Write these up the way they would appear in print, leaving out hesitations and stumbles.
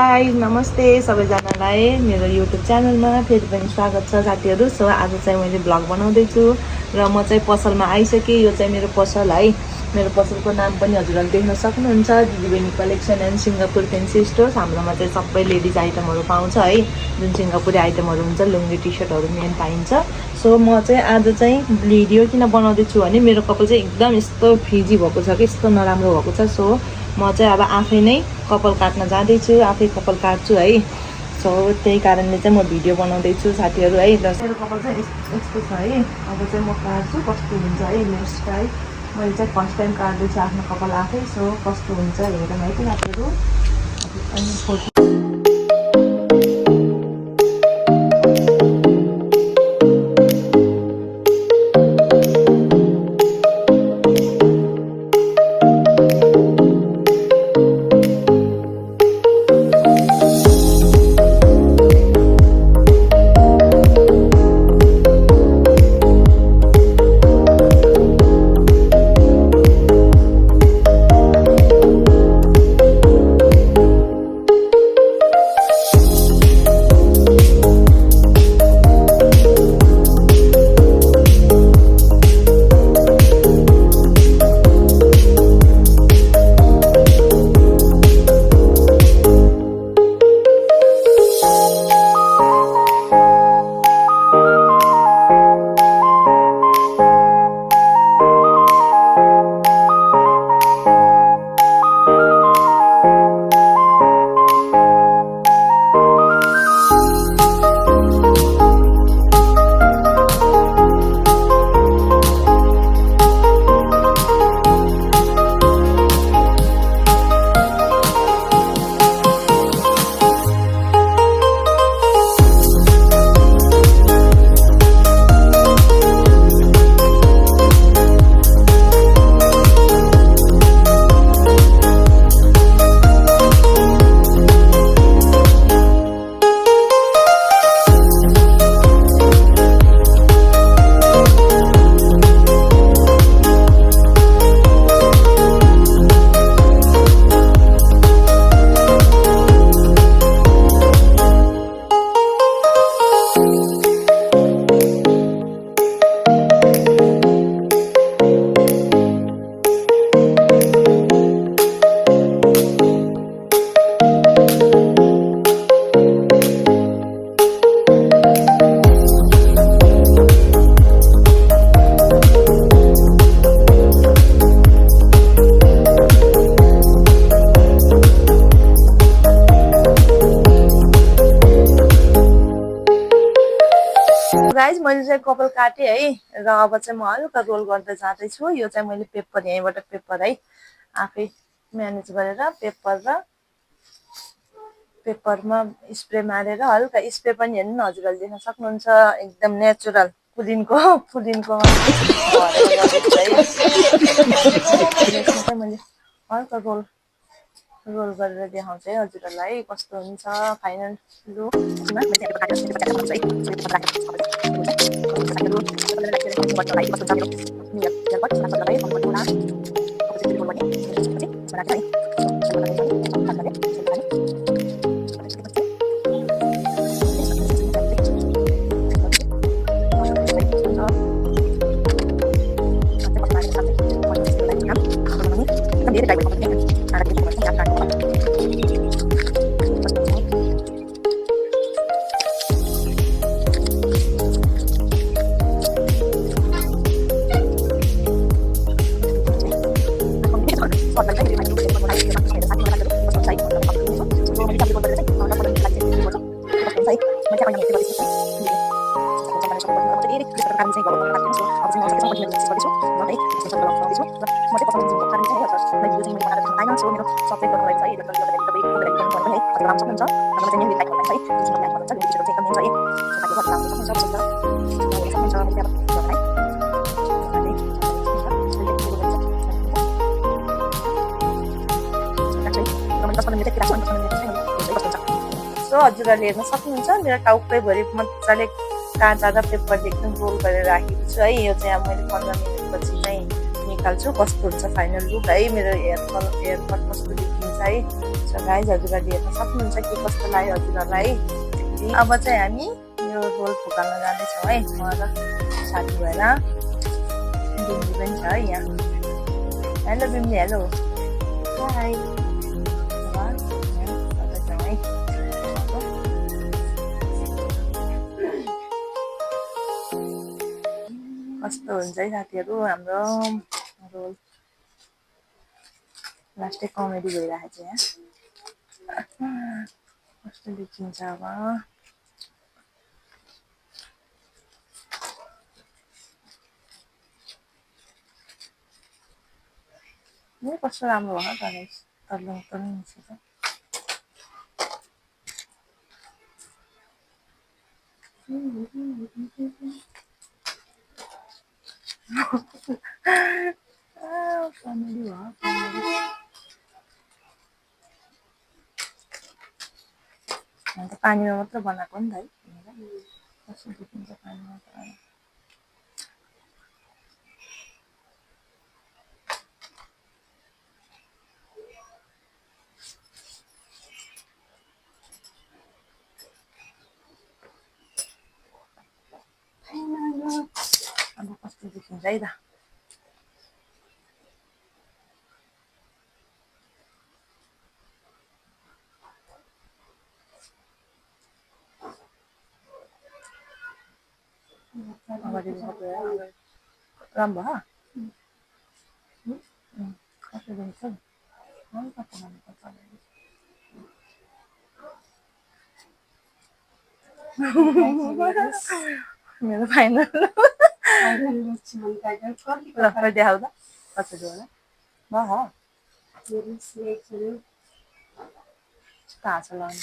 Guys, नमस्ते सबैजनालाई मेरो युट्युब च्यानलमा फेरि पनि स्वागत छ साथीहरू। सो आज चाहिँ मैले भ्लग बनाउँदैछु र म चाहिँ पसलमा आइसकेँ। यो चाहिँ मेरो पसल है। मेरो पसलको नाम पनि हजुरहरूले देख्न सक्नुहुन्छ, दिदीबहिनी collection and Singapore fancy store. हाम्रोमा चाहिँ सबै लेडिज आइटमहरू पाउँछ है, जुन सिङ्गापुरी आइटमहरू हुन्छ, लुङ्गी टी सर्टहरू मेन पाइन्छ। सो म चाहिँ आज चाहिँ भिडियो किन बनाउँदैछु भने मेरो कपाल चाहिँ एकदम यस्तो फिजी भएको छ कि यस्तो नराम्रो भएको छ। सो म चाहिँ अब आफै नै कपाल काट्न जाँदैछु, आफै कपाल काट्छु है। सो त्यही कारणले चाहिँ म भिडियो बनाउँदैछु साथीहरू है। मेरो कपाल चाहिँ यस्तो छ है। अब चाहिँ म काट्छु, कस्तो हुन्छ है नेक्स्ट टाइम। मैले चाहिँ फर्स्ट टाइम काट्दैछु आफ्नो कपाल आफै। सो कस्तो हुन्छ हेरौँ है त साथीहरू। अनि गाइज मैले चाहिँ कपाल काटेँ है। र अब चाहिँ म हल्का रोल गर्दै जाँदैछु। यो चाहिँ मैले पेपर यहीँबाट पेपर है आफै म्यानेज गरेर पेपरमा स्प्रे मारेर हल्का स्प्रे पनि हेर्नु न हजुरहरूले देख्न सक्नुहुन्छ, एकदम नेचुरल पुलिनको मैले हल्का रोल गरेर देखाउँछु है हजुरहरूलाई कस्तो हुन्छ फाइनल लुक। सो हजुरहरूले हेर्न सक्नुहुन्छ मेरो टाउकैभरि मजाले काँटा र पेपरले एकदम रोल गरेर राखेको छु है। यो चाहिँ अब मैले 15 मिनटपछि चाहिँ निकाल्छु कस्तो हुन्छ फाइनल लुक है। मेरो हेयर कट कस्तो देखिन्छ है। सो गाइज हजुरहरूले हेर्न सक्नुहुन्छ कि कस्तो लाग्यो हजुरहरूलाई। अब चाहिँ हामी यो रोल फुकाल्न जाँदैछौँ है, म र साथी भएर। बिम्ली पनि छ है यहाँ। Hello Bimli, hello hi. कस्तो हुन्छ है साथीहरू हाम्रो रोल। लास्टै कमेडी भइरहेको छ यहाँ। कस्तो देखिन्छ अब। कस्तो राम्रो भयो तल्लो मिल्छ। कमेडी भयो। पानीमा मात्र बनाएको नि त है। कस्तो देखिन्छ पानीमा त। अब कस्तो देखिन्छ है त। अगाडि राम्रो भयो। कस्तो देखिन्छ मेरो फाइनल देखाउँदा कसरी होला हाँसो लाउनु।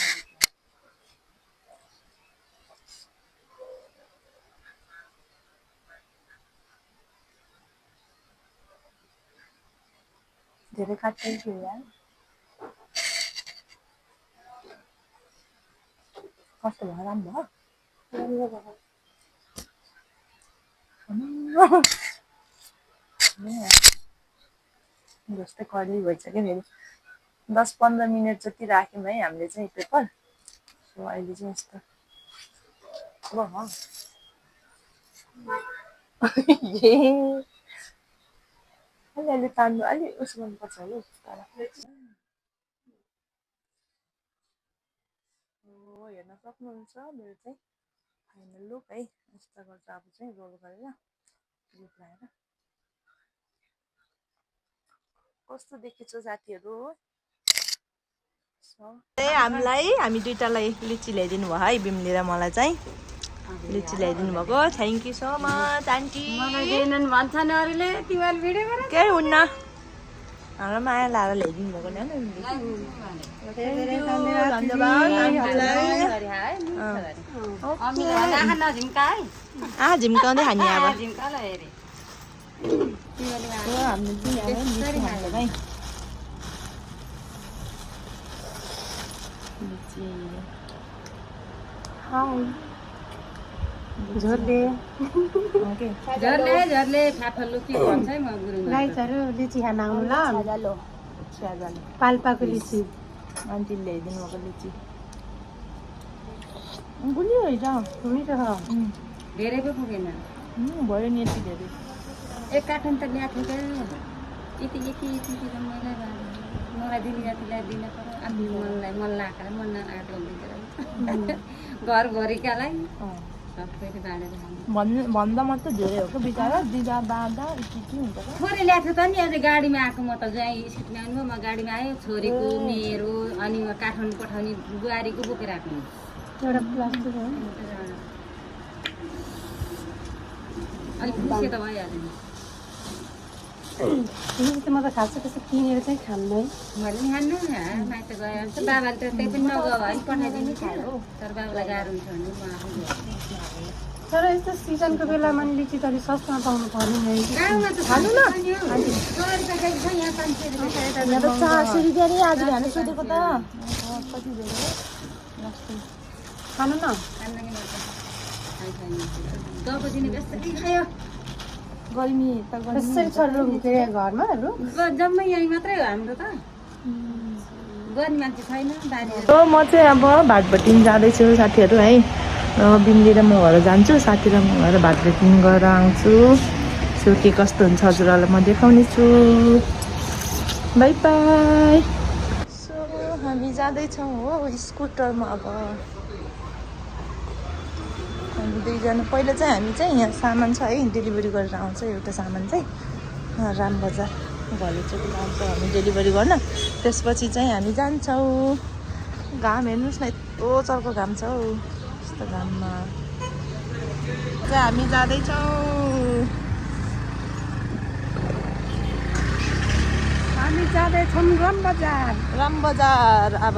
धेरै काट्दै थियो यार। कस्तो भयो, राम्रो भयो। जस्तै कडी भइसक्यो मेरो। 10-15 मिनट जति राख्यौँ है हामीले चाहिँ पेपर। सो अहिले चाहिँ यस्तो अलि तान्नु अलि उसो गर्नुपर्छ होला। हेर्न सक्नुहुन्छ मेरो चाहिँ फाइनल लुक है। यस्तो गर्छ अब चाहिँ रोल गरेर क्लिप लगाएर। कस्तो देखिन्छ साथीहरू। हामी दुईटालाई लिची ल्याइदिनु भयो है, बिम्ली र मलाई चाहिँ लिची ल्याइदिनु भएको। Thank you so much aunty. केही हुन्न, हाम्रो माया लाएर ल्याइदिनु भएको नि। झिम्काउँदै खाने अब। गाईहरू लिची खान आउनु ल। पाल्पाको लिची आन्टीले ल्याइदिनु भएको लिची गुलियो रहेछ। मिठो छ। धेरै पो पुगेन। भयो नि यति धेरै। एक कार्टुन त ल्याएको थियो यति मलाई दिने जातिलाई दिन पर्यो। आफ्नो मन लागेर मन नलागेर घरभरिकालाई सबैले बाँडेर भन्दा मात्रै धेरै हो कि बिचरा दिँदा बाँड्दा के हुन्छ। थोरै ल्याएको त नि। अझै गाडीमा आएको म त जहीँ स्कुलमा आउनु म गाडीमा आयो। छोरीको मेरो अनि काठमाडौँ पठाउने बुहारीको बोकेर आएको एउटा प्लास्टिक हो। अलिक खुसी त भइहाल्यो नि। म त खास त्यस्तो किनेर चाहिँ खान्नै। मैले नि खानु माइत गयो भने बाबाले त त्यही पनि नगयो भने पठाइदिनु थियो। तर बाबालाई गाह्रो हुन्छ भने म आफू तर यस्तो सिजनको बेलामा लिची त अलिक सस्तोमा पाउनु पर्ने है। गाउँमा त खानु न। 100 रुपियाँ छ यहाँ 500 रुपियाँ। 400 रुपियाँ नि आज हामी सोधेको त कति धेरै खानु न। दबाई दिने व्यस्त खायो। गर्मी त गर्मी यसरी छ रुम के घरमा रुम जम्मै यहीँ मात्रै हो हाम्रो त गर्ने मान्छे छैन बारी हो म चाहिँ अब भाटभटिङ जाँदैछु साथीहरू है र बिन्दी र म घर जान्छु साथी र म घर भाटभटिङ गरेर आउँछु सो के कस्तो हुन्छ हजुरहरूलाई म देखाउने छु बाई बाई सो हामी जाँदैछौँ हो स्कुटरमा अब हामी दुईजना पहिला चाहिँ हामी चाहिँ यहाँ सामान छ है डेलिभरी गरेर आउँछ एउटा सामान चाहिँ रामबजार घलेचोकि लान्छ हामी डेलिभरी गर्न त्यसपछि चाहिँ हामी जान्छौँ घाम हेर्नुहोस् न यत्रो चर्को घाम छ हौ यस्तो घाममा चाहिँ हामी जाँदैछौँ हामी जाँदैछौँ रामबजार अब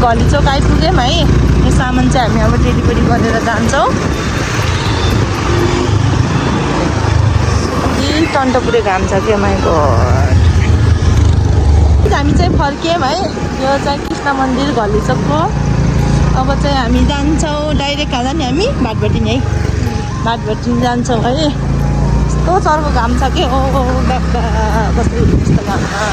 घलेचोक आइपुग्यौँ है यो सामान चाहिँ हामी अब डेलिभरी गरेर जान्छौँ यी टन्टपुरे घाम छ क्या माई गड हामी चाहिँ फर्क्यौँ है यो चाहिँ कृष्ण मन्दिर घलेचोकको अब चाहिँ हामी जान्छौँ डाइरेक्ट खाँदा नि हामी भाटभटिङ है भाटभटिङ जान्छौँ है यस्तो चर्को घाम छ कि ओ बाबा कस्तो यस्तो घाममा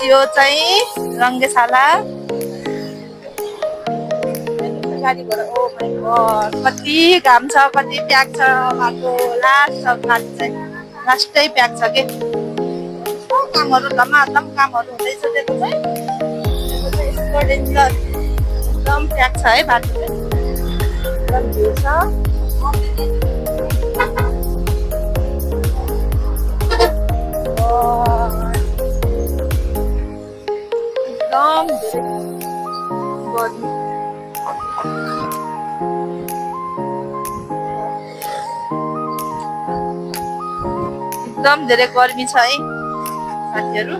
यो चाहिँ रङ्गेशाला गाडी घोडा ओ माइ गड कति घाम छ कति प्याक छ बाटो लास्ट चाहिँ लास्टै प्याक छ के कामहरू धमाधम कामहरू हुँदैछ त्यसको चाहिँ एकदम प्याक छ है बाटो चाहिँ एकदम भिड छ एकदम धेरै गर्मी छ है साथीहरू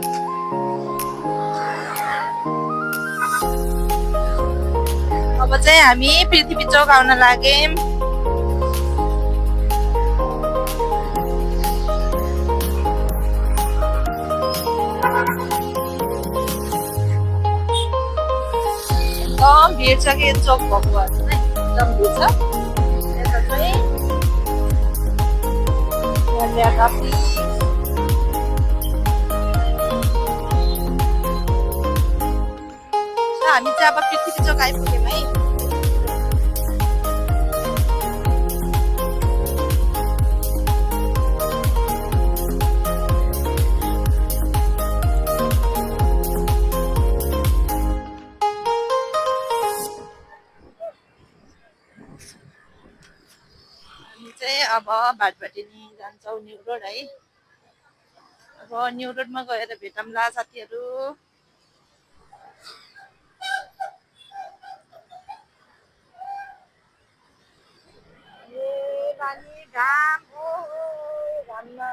अब चाहिँ हामी पृथ्वी चौक आउन लाग्यौँ एकदम भिड छ कि चोक भएको भएर चाहिँ एकदम भिड छ यता चाहिँ हामी चाहिँ अब पृथ्वी चोक आइपुग्यौँ है अब भाटभटिङ जान्छौँ न्यु रोड है अब न्यु रोडमा गएर भेटौँला साथीहरू घाम घाममा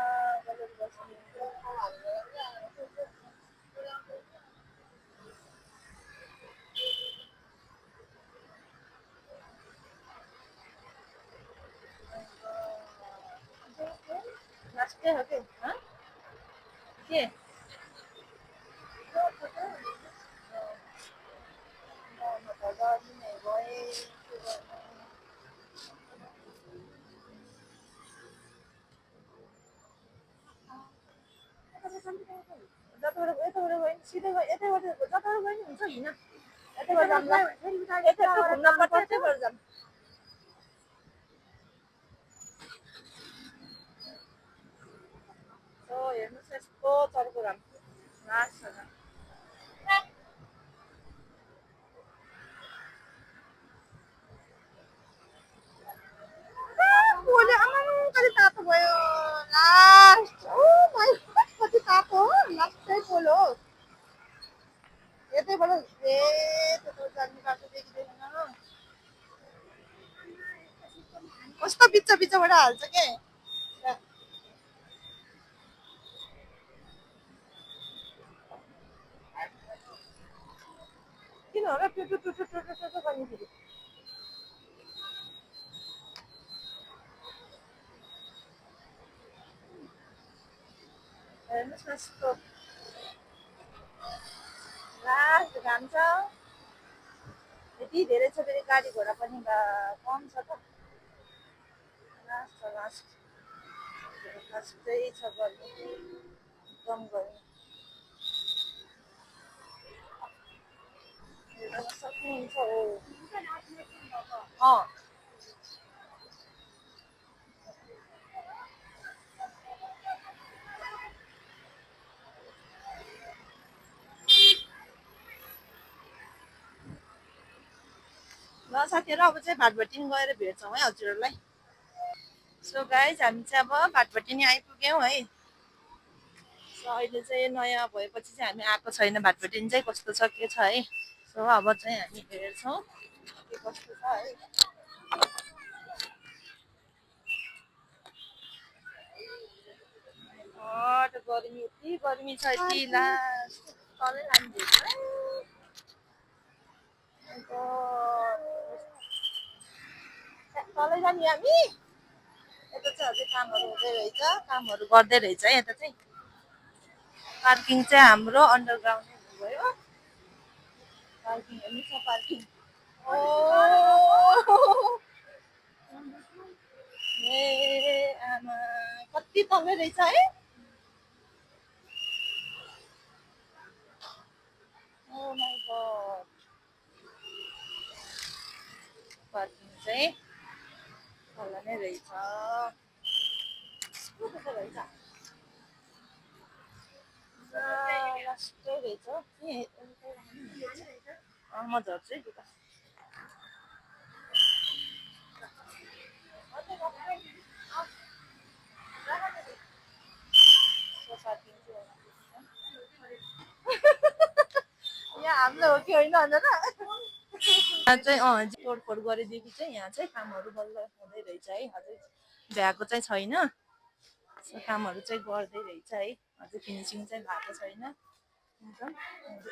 लास्टै हो के के जताबाट यताबाट गयो सिधै गयो यतैबाट जताबाट गयो नि हुन्छ हिँड यतैबाट जाऊँ ल यतैबाट घुम्न पर्छ यतैबाट जाऊँ हेर्नुहोस् यस्तो चर्को घाम लास्ट छ पोले आमामा कति तातो भयो लास्ट ओ माइ कति तातो हो लास्टै पोल हो यतैबाट ए त्यताबाट जाने बाटो देखिँदैन कस्तो बिच बिचबाट हाल्छ के किन होला टुटु टुटु टुटु टुटु गर्ने फेरि हेर्नुहोस् न यस्तो लास्ट घाम छ यति धेरै छ फेरि गाडी घोडा पनि कम छ त लास्ट छ लास्टै छ गर्मी एकदम गर्मी हेर्न सक्नुहुन्छ हो ल साथीहरू अब चाहिँ भाटभटिन गएर भेट्छौँ है हजुरहरूलाई सो गाइज हामी चाहिँ अब भाटभटिनी आइपुग्यौँ है सो अहिले चाहिँ नयाँ भएपछि चाहिँ हामी आएको छैन भाटभटिनी चाहिँ कस्तो छ के छ है सो अब चाहिँ हामी हेर्छौँ के कस्तो छ है गर्मी यति गर्मी छ यति लास्ट तलै लान्छ तलै जाने हामी यता चाहिँ अझै कामहरू हुँदै रहेछ कामहरू गर्दै रहेछ है यता चाहिँ पार्किङ चाहिँ हाम्रो अन्डरग्राउन्ड भयो पार्किङ हेर्नु छ पार्किङ ए आमा कति तलै रहेछ है ओ माइ गॉड पार्किङ चाहिँ तल नै रहेछ कस्तो रहेछ लास्टै रहेछ म झर्छु है लुगा यहाँ हाम्रो हो कि होइन भनेर यहाँ चाहिँ तोडफोड गरेदेखि चाहिँ यहाँ चाहिँ कामहरू बल्ल हुँदै रहेछ है अझै भ्याएको चाहिँ छैन कामहरू चाहिँ गर्दै रहेछ है अझै फिनिसिङ चाहिँ भएको छैन एकदम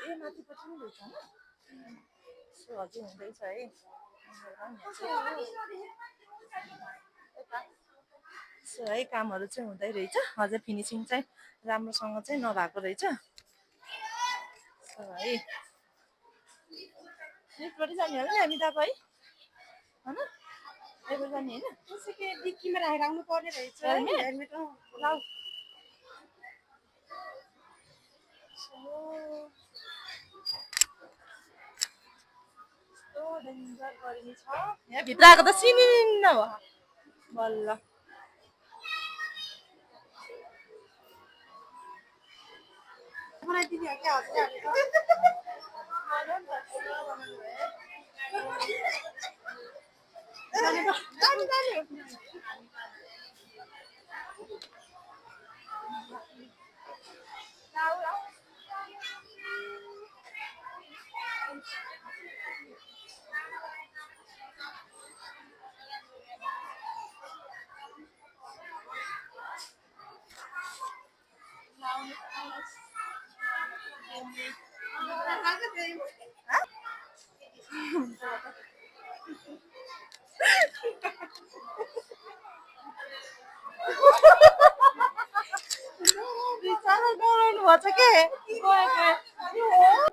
ए माथिपट्टि पनि रहेछ सो अझै हुँदैछ है सो है कामहरू चाहिँ हुँदै रहेछ अझै फिनिसिङ चाहिँ राम्रोसँग चाहिँ नभएको रहेछ सो है लिफ्टबाट जाने होला नि हामी त है होइन यहाँबाट जाने होइन त्यसै डिक्कीमा राखेर आउनु पर्ने रहेछ हेलमेट ल डेन्जर गर्मी छ यहाँ भित्र आएको त सिनिन्न भयो बल्ल बनाइदिने हो क्या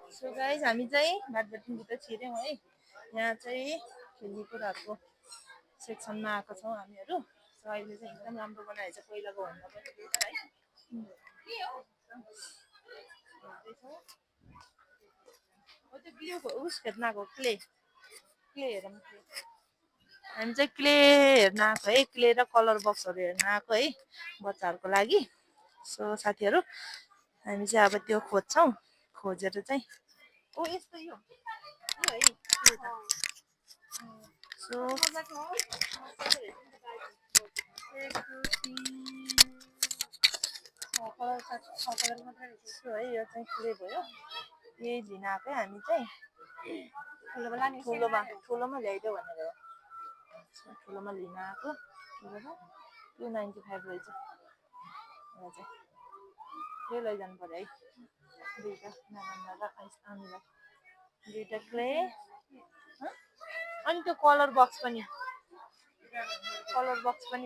सो गाइज हामी चाहिँ भाटभटिनभित्र छिर्यौँ है यहाँ चाहिँ खेल्नेकुराहरूको सेक्सनमा आएको छौँ हामीहरू सो अहिले चाहिँ एकदम राम्रो बनाएछ पहिलाको भन्दा पनि है हेर्दैछौँ त्यो ग्लेको उस हेर्न आएको क्ले हेरौँ हामी चाहिँ क्ले हेर्न आएको है क्ले र कलर बक्सहरू हेर्न आएको है बच्चाहरूको लागि सो साथीहरू हामी चाहिँ अब त्यो खोज्छौँ खोजेर चाहिँ ओ यस्तो यो है सो 1 2 3 सो है यो चाहिँ क्ले भयो यही लिन आएको है हामी चाहिँ ठुलोमा ल्याइदेऊ भनेर हो ठुलोमा लिन आएको ठुलोमा 295 रहेछ हजुर यो लैजानु पर्यो है दुईवटा नाना र आनीलाई दुईवटा क्ले अनि त्यो कलर बक्स पनि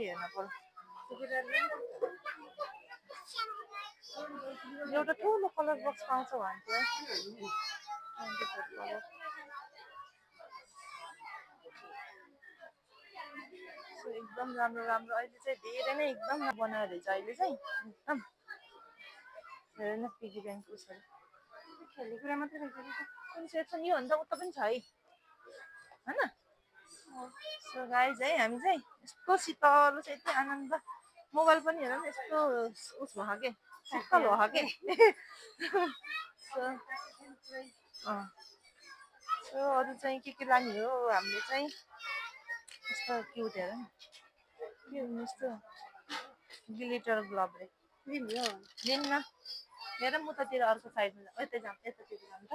हेर्न पर्यो एउटा ठुलो कलर बक्स पाउँछ भन्थ्यो एकदम राम्रो अहिले चाहिँ धेरै नै एकदम बनाएर रहेछ अहिले चाहिँ एकदम हेर न पिगी ब्याङ्क उसहरू खेल्ने मात्रै रहेछ कुन सेक्सन योभन्दा उता पनि छ है होइन सो गाइज है हामी चाहिँ यस्तो शीतल चाहिँ यति आनन्द मोबाइल पनि हेर न यस्तो उस भयो के शीतल भयो के सो अरू चाहिँ के लाने हो हामीले चाहिँ यस्तो क्युट हेर न के यस्तो ग्लिटर ग्लोभ रे लिन्न हेर म उतातिर अर्को साइडमा यतातिर जाऊँ त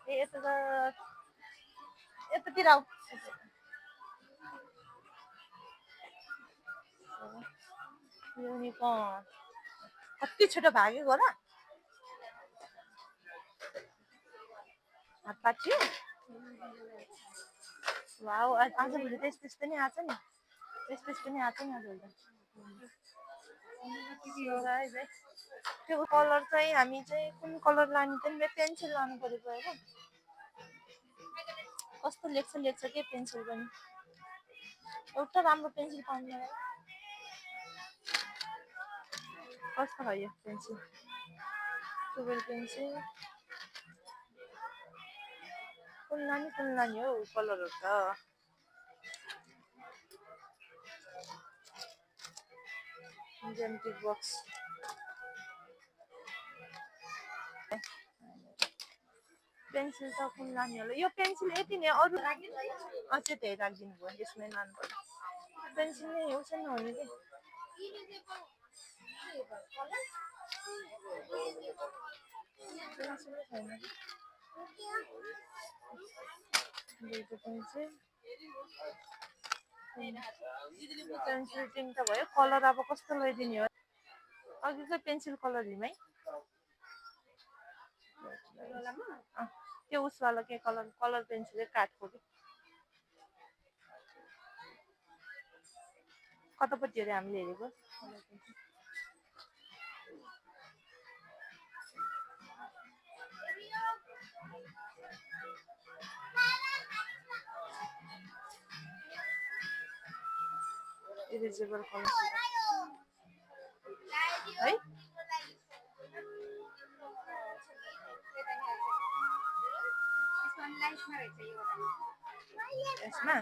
ए यतातिर आऊ युनिकर्न कति छिटो भागेको र हात पाच्यो वाउ आजभोलि त यस्तो नै आएको नि यस्तो पनि आएको नि आजभोलि त्यो कलर चाहिँ हामी चाहिँ कुन कलर लाने त नि पेन्सिल लानु पर्यो गएर कस्तो लेख्छ के पेन्सिल पनि एउटा राम्रो पेन्सिल पाउँदैन कस्तो भयो पेन्सिल टुवेल पेन्सिल कुन लाने हौ कलरहरू त ज्यामेट्रिक बक्स पेन्सिल त कुन लाने होला यो पेन्सिल यति नै अरू अझै धेरै राखिदिनु भयो यसमै लानु पर्यो पेन्सिल नै हो छैन भने कि पेन्सिल तिनवटा भयो कलर अब कस्तो लगाइदिने हो अघिको पेन्सिल कलर लिउँ है त्यो उसवाला के कलर पेन्सिल काठको कि कतापट्टि अरे हामीले हेरेको इरेजेबल कलर है यसमा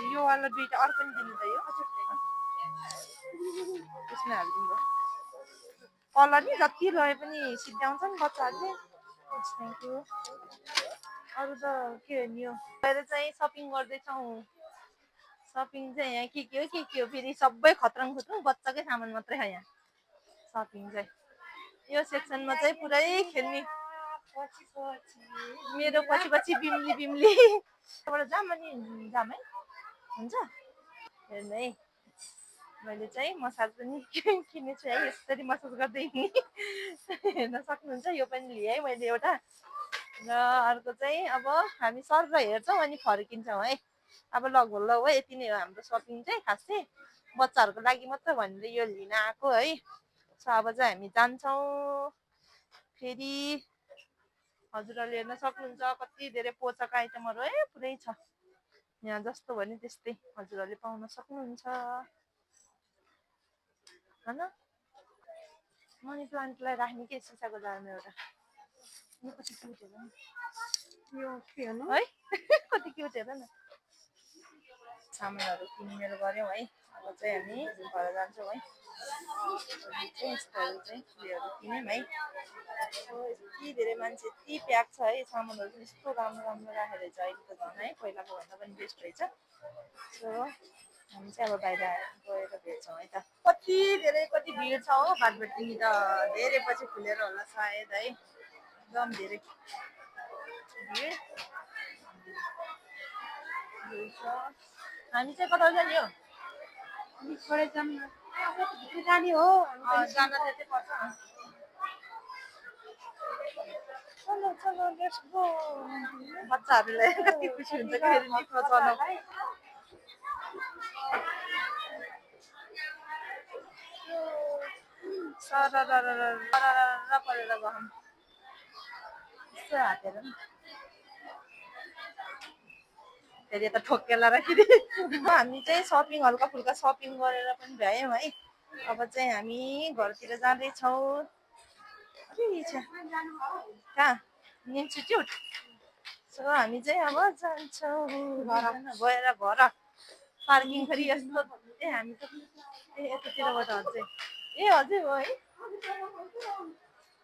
यो वाला दुईटा अर्को नि दिनु त यो यसमा हालिदिनु कलर नि जति लगे पनि सिद्ध्याउँछ नि बच्चाहरूले थ्याङ्क यू अरू त के हेर्ने हो गएर चाहिँ सपिङ गर्दैछौँ सपिङ चाहिँ यहाँ के हो फेरि सबै खत्रङ खुत्रङ बच्चाकै सामान मात्रै छ यहाँ सपिङ चाहिँ यो सेक्सनमा चाहिँ पुरै खेल्ने मेरो पछि बिम्ली त्यहाँबाट जाम अनि जाम है हुन्छ हेर्नु है मैले चाहिँ मसाज पनि किनेको छु है यसरी मसाज गर्दै हेर्न सक्नुहुन्छ यो पनि लिएँ है मैले एउटा र अर्को चाहिँ अब हामी सर हेर्छौँ अनि फर्किन्छौँ है अब लगभग ल है यति नै हो हाम्रो सपिङ चाहिँ खास चाहिँ बच्चाहरूको लागि मात्रै भनेर यो लिन आएको है सो अब चाहिँ हामी जान्छौँ फेरि हजुरहरूले हेर्न सक्नुहुन्छ कति धेरै पोचाको आइटमहरू है पुरै छ यहाँ जस्तो भने त्यस्तै हजुरहरूले पाउन सक्नुहुन्छ होइन मनी प्लान्टलाई राख्ने के सिसाको जारमा एउटा यो कति क्युट हेर न यो के हेर्नु है कति क्युट हेर न सामानहरू किनेर गऱ्यौँ है अब चाहिँ हामी घर जान्छौँ है यस्तोहरू चाहिँ फुलहरू किन्यौँ है यति धेरै मान्छे यति प्याक छ है सामानहरू पनि यस्तो राम्रो राम्रो राखेर चाहिँ अहिले त झन् है पहिलाको भन्दा पनि बेस्ट रहेछ सो हामी चाहिँ अब बाहिर गएर भेट्छौँ है त कति धेरै कति भिड छ हो भाटभेट्टी त धेरै पछि खुलेर होला सायद है एकदम धेरै भिड छ हामी चाहिँ कता जाने हो जाने हो जान त्यतै पर्छ चलो चलो लेट्स गो बच्चाहरूलाई कति खुसी हुन्छ कि फेरि लिफ्टमा चढ्न सरर परेर गहौँ यस्तो हातेर नि फेरि यता ठोक्केला राखिदे हामी चाहिँ सपिङ हल्का फुल्का सपिङ गरेर पनि भ्यायौँ है अब चाहिँ हामी घरतिर जाँदैछौँ कहाँ इन्स्टिट्युट सो हामी चाहिँ अब जान्छौँ गएर घर पार्किङ फेरि यस्तो ए हामी त ए यतातिरबाट अझै ए हजुर हो है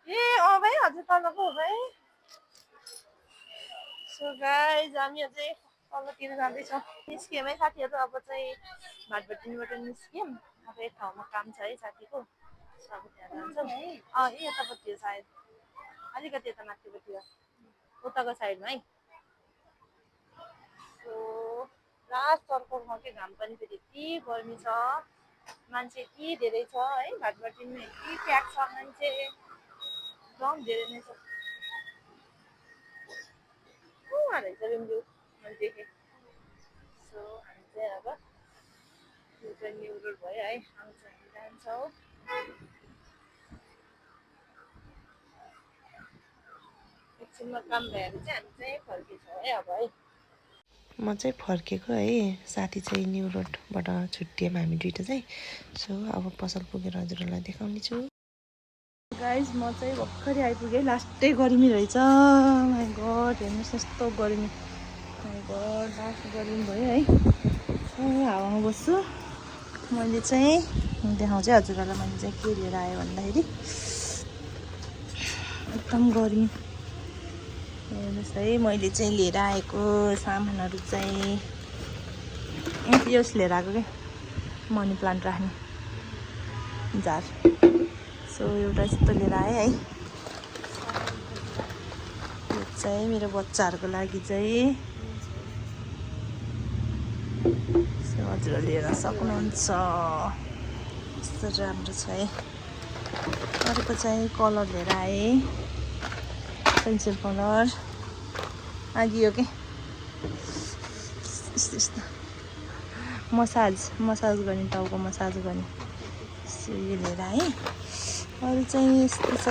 ए अँ भाइ हजुर तलको हो भाइ सो गाइज हामी अझै तलतिर जाँदैछौँ निस्क्यौँ है साथीहरू अब चाहिँ भाटभट्टीबाट निस्क्यौँ अब एक ठाउँमा काम छ है साथीको अब त्यहाँ जान्छौँ अँ ए यतापट्टि हो सायद अलिकति यता माथिपट्टि उताको साइडमा है सो लास्ट चर्कोमा के घाम पनि फेरि यति गर्मी छ मान्छे यति धेरै छ है भाटभट्टीमा यति प्याक छ मान्छे एकदम धेरै नै छ रहेछ रिम्ब्यू मैले देखेँ सो हामी चाहिँ अब यो चाहिँ न्यु रोड भयो है अब चाहिँ हामी जान्छौँ एकछिनमा काम भएर चाहिँ हामी चाहिँ फर्किन्छौँ है अब है म चाहिँ फर्केको है साथी चाहिँ न्यु रोडबाट छुट्टियौँ हामी दुइटा चाहिँ सो अब पसल पुगेर हजुरहरूलाई देखाउने छु गाइज म चाहिँ भर्खरै आइपुगेँ लास्टै गर्मी रहेछ माई गड हेर्नुहोस् यस्तो गर्मी माई गड लास्ट गर्मी भयो है हावामा बस्छु मैले चाहिँ देखाउँछु हजुरहरूलाई मैले चाहिँ के लिएर आएँ भन्दाखेरि एकदम गर्मी हेर्नुहोस् है मैले चाहिँ लिएर आएको सामानहरू चाहिँ यस लिएर आएको क्या मनी प्लान्ट राख्ने जार सो एउटा यस्तो लिएर आएँ है यो चाहिँ मेरो बच्चाहरूको लागि चाहिँ सो हजुरहरूले हेर्न सक्नुहुन्छ यस्तो राम्रो छ है अर्को चाहिँ कलर लिएर आएँ पेन्सिल कलर आगियो के यस्तो यस्तो मसाज गर्ने टाउको मसाज गर्ने सो यो लिएर आएँ अरू चाहिँ यस्तो छ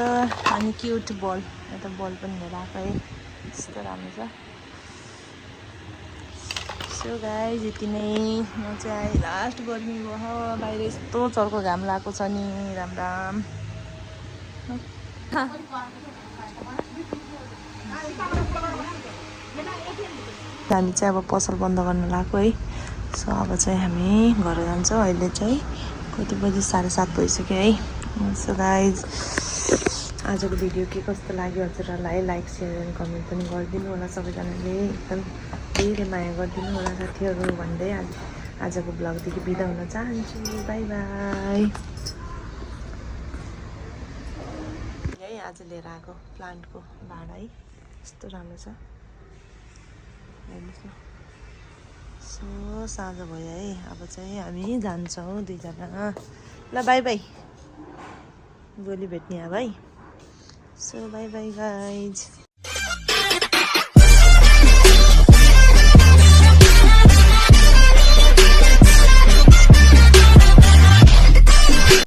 अनि क्युट बल एउटा बल पनि लिएर आएको है यस्तो राम्रो छ सो गाइस यति नै म चाहिँ लास्ट गर्मी भयो बाहिर यस्तो चर्को घाम लागेको छ नि राम राम हामी चाहिँ अब पसल बन्द गर्न लाग्यो है सो अब चाहिँ हामी घर जान्छौँ अहिले चाहिँ कति बजी 7:30 भइसक्यो है सो गाइज आजको भिडियो के कस्तो लाग्यो हजुरहरूलाई लाइक सेयर एन्ड कमेन्ट पनि गरिदिनु होला सबैजनाले एकदम धेरै माया गरिदिनु होला साथीहरू भन्दै आजको ब्लगदेखि बिदा हुन चाहन्छु बाई बाई है आज लिएर आएको प्लान्टको भाडा है यस्तो राम्रो छ हेर्नुहोस् न सो साँझ भयो है अब चाहिँ हामी जान्छौँ दुईजना ल बाई बाई भोलि भेट्ने अब है सो बाई बाई गाइज